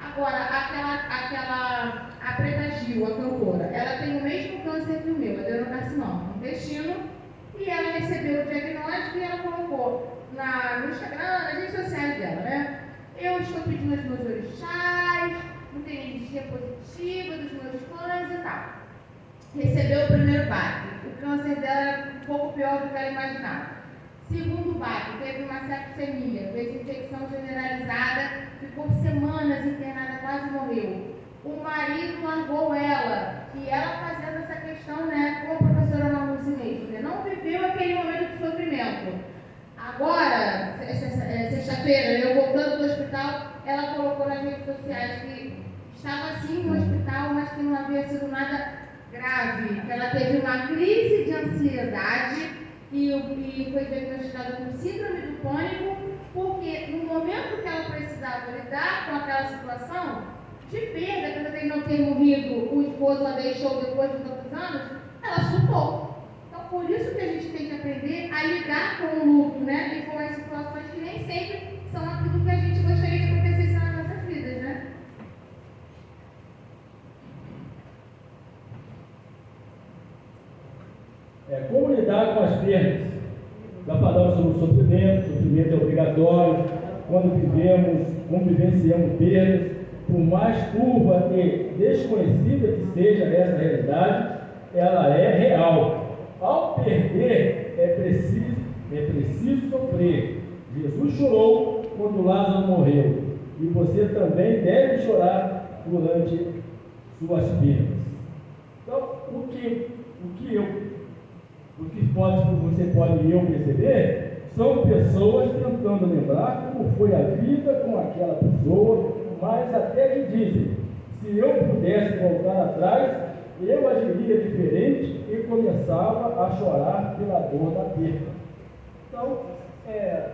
Agora, a Preta Gil, a cantora, ela tem o mesmo câncer que o meu, adenocarcinoma no intestino, e ela recebeu o diagnóstico e ela colocou no Instagram, nas redes sociais dela, né? Eu estou pedindo aos meus orixás, não tem energia positiva dos meus fãs e tal. Recebeu o primeiro baque. O câncer dela era um pouco pior do que ela imaginava. Segundo baque, teve uma septicemia, fez infecção generalizada, ficou semanas internada, quase morreu. O marido largou ela, e ela fazendo essa questão, né, como a professora Marlucinei, não viveu aquele momento de sofrimento. Agora, sexta-feira, eu voltando do hospital, ela colocou nas redes sociais que estava sim no hospital, mas que não havia sido nada grave, que ela teve uma crise de ansiedade e foi diagnosticada com síndrome do pânico, porque no momento que ela precisava lidar com aquela situação de perda, apesar de não ter morrido, o esposo a deixou depois de tantos anos, ela surtou. Então, por isso que a gente tem que aprender a lidar com o luto, né? E com as situações que nem sempre são aquilo que a gente gostaria que acontecesse nas nossas vidas, né? Como lidar com as perdas? Já falamos sobre o sofrimento é obrigatório, quando vivenciamos perdas, por mais curva e desconhecida que seja essa realidade, ela é real. Ao perder, é preciso sofrer. Jesus chorou quando Lázaro morreu, e você também deve chorar durante suas perdas. Então, o que você pode e eu perceber, são pessoas tentando lembrar como foi a vida com aquela pessoa, mas até que dizem, se eu pudesse voltar atrás, eu agiria diferente e começava a chorar pela dor da perda. Então, é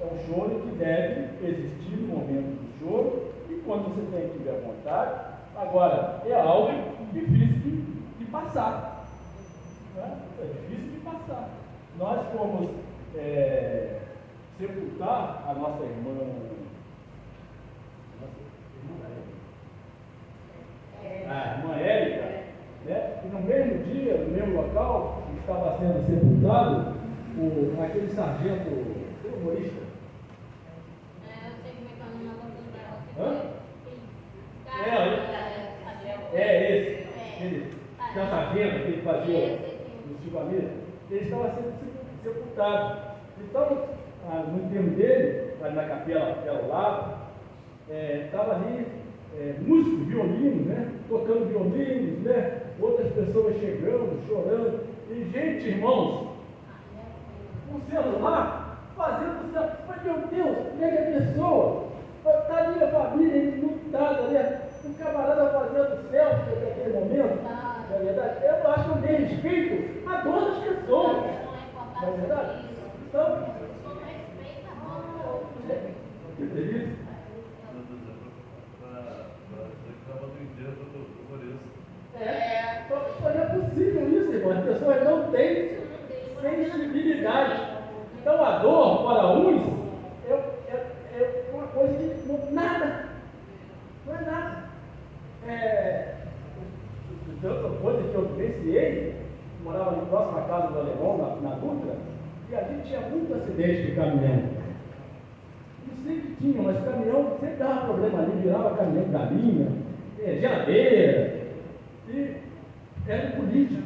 um choro que deve existir no momento do choro, e quando você tem que tiver vontade. Agora, é algo difícil de passar. Né? É difícil de passar. Nós fomos sepultar a nossa irmã Érica, né? E no mesmo dia, no mesmo local, estava sendo sepultado aquele sargento, humorista. Eu sei como é que é o nome da Esse. Que é o sargento que ele fazia no Silva Mesa. Ele estava sendo sepultado. Então, no enterro dele, na capela ao lado, estava ali músico, violino, né? Tocando violino, pessoas chegando, chorando, e gente, irmãos, o celular fazendo o celular. Mas meu Deus, como é que a pessoa está ali, a família enlutada ali, um camarada fazendo selfie naquele momento, não é verdade? Eu acho que eu dei respeito a todas as pessoas, não é verdade? Então, só não é possível isso, irmão. As pessoas não têm sensibilidade. Então a dor para uns é uma coisa que não é nada. Coisa que eu vivenciei, morava ali próximo à casa do Alemão, na Dutra, e a gente tinha muito acidente de caminhão. E sempre tinha, mas o caminhão sempre dava problema ali, virava caminhão de galinha, geladeira, e era um político.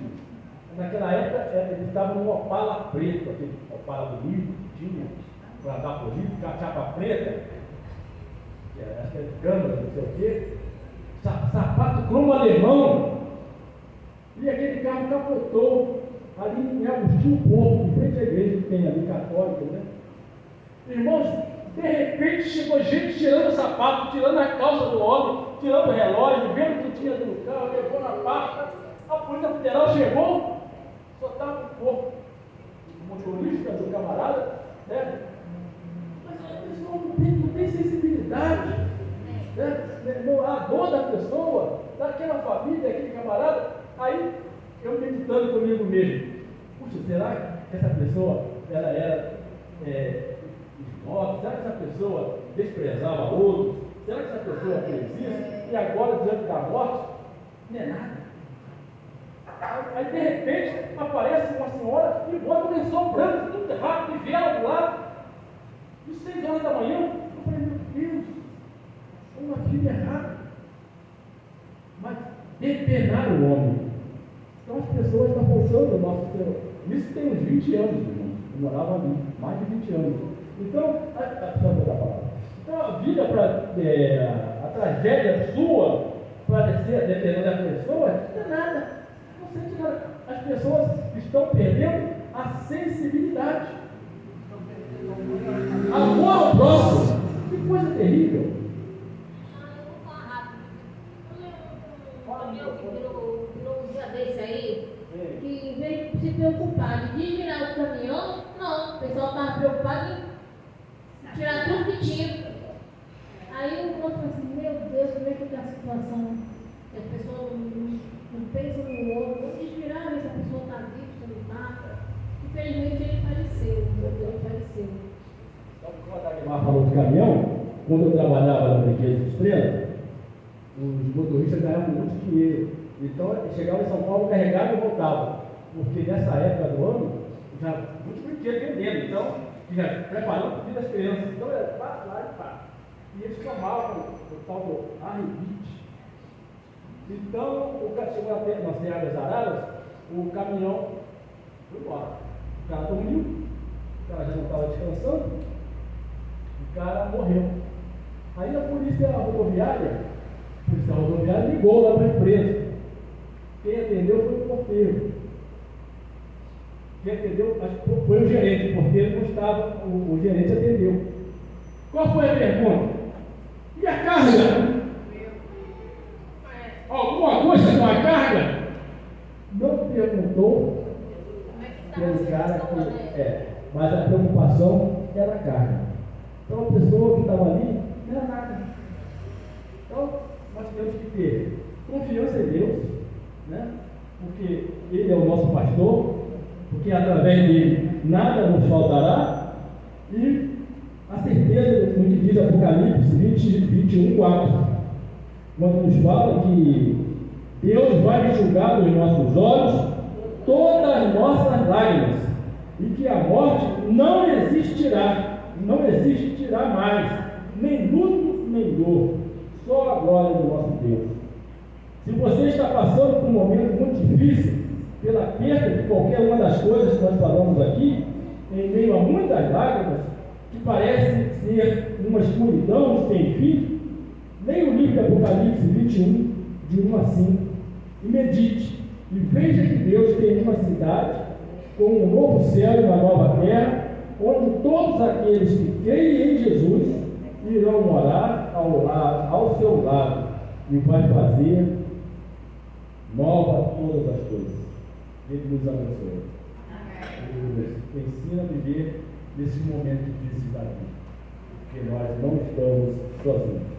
Naquela época ele estava num Opala preto, aquele Opala bonito que tinha, para dar político, chapa preta, acho que é câmara, não sei o quê, sapato cromo alemão, e aquele carro capotou ali em Agostinho Porto, em frente à igreja que tem ali, católica, né? Irmãos, de repente chegou gente tirando o sapato, tirando a calça do homem, tirando o relógio, vendo o que tinha no carro, levou na pasta. A Polícia Federal chegou, só estava o corpo do motorista, do camarada, né? Mas a pessoa não tem sensibilidade, né? A dor da pessoa, daquela família, daquele camarada. Aí eu meditando comigo mesmo, puxa, será que essa pessoa ela era ignota? Será que essa pessoa desprezava outros? Será que essa pessoa fez isso? E agora, diante da morte, não é nada. Aí de repente aparece uma senhora e bota um lençol branco, tudo rápido, e vela do lado. E 6 horas da manhã, eu falei, meu Deus, uma vida errada. Mas depenar o homem. Então as pessoas estão forçando o nosso Senhor. Isso tem uns 20 anos, irmão. Eu morava ali, mais de 20 anos. Então, então a vida, a tragédia sua, para descer, dependendo da pessoa, não é nada. Não sente nada. As pessoas estão perdendo a sensibilidade. Amor ao próximo. Que coisa terrível. Desse aí, que em vez de se preocupar de desvirar o caminhão, não, o pessoal estava preocupado em tirar tudo que tinha. Aí o outro falou assim, meu Deus, como é que está a situação? Que as pessoas não pensam no outro, vou desvirar, ver se a pessoa está viva, se ele mata. Infelizmente ele faleceu, Então, como a Dagmar falou de caminhão, quando eu trabalhava na Brinquedos de Estrela, os motoristas ganhavam muito dinheiro. Então, chegava em São Paulo, carregava e voltava. Porque nessa época do ano, já muitos brinquedos vendendo. Então, já preparando comida das crianças. Então, era lá e pá. E eles tomavam o tal do arrebite. Então, o cara chegou na Serra das Araras, o caminhão foi embora. O cara dormiu, o cara já não estava descansando, o cara morreu. Aí a polícia rodoviária ligou lá para a empresa. Quem atendeu foi o porteiro. Quem atendeu, acho que foi o gerente. O porteiro não estava, o gerente atendeu. Qual foi a pergunta? E a carga? Alguma coisa com a carga? Não perguntou pelo cara que mas a preocupação era a carga. Então a pessoa que estava ali não era nada. Então nós temos que ter confiança em Deus, né? Porque Ele é o nosso pastor, porque através dele nada nos faltará, e a certeza do que diz Apocalipse 21, 4, quando nos fala que Deus vai enxugar dos nossos olhos todas as nossas lágrimas, e que a morte não existirá mais, nem luto, nem dor, só a glória do nosso Deus. Se você está passando por um momento muito difícil, pela perda de qualquer uma das coisas que nós falamos aqui, em meio a muitas lágrimas, que parece ser uma escuridão sem fim, leia o livro de Apocalipse 21, de 1 a 5, e medite e veja que Deus tem uma cidade com um novo céu e uma nova terra, onde todos aqueles que creem em Jesus irão morar ao seu lado, e vai fazer nova todas as coisas. Ele nos abençoe. Ele nos ensina a viver nesses momentos difíceis da vida, porque nós não estamos sozinhos.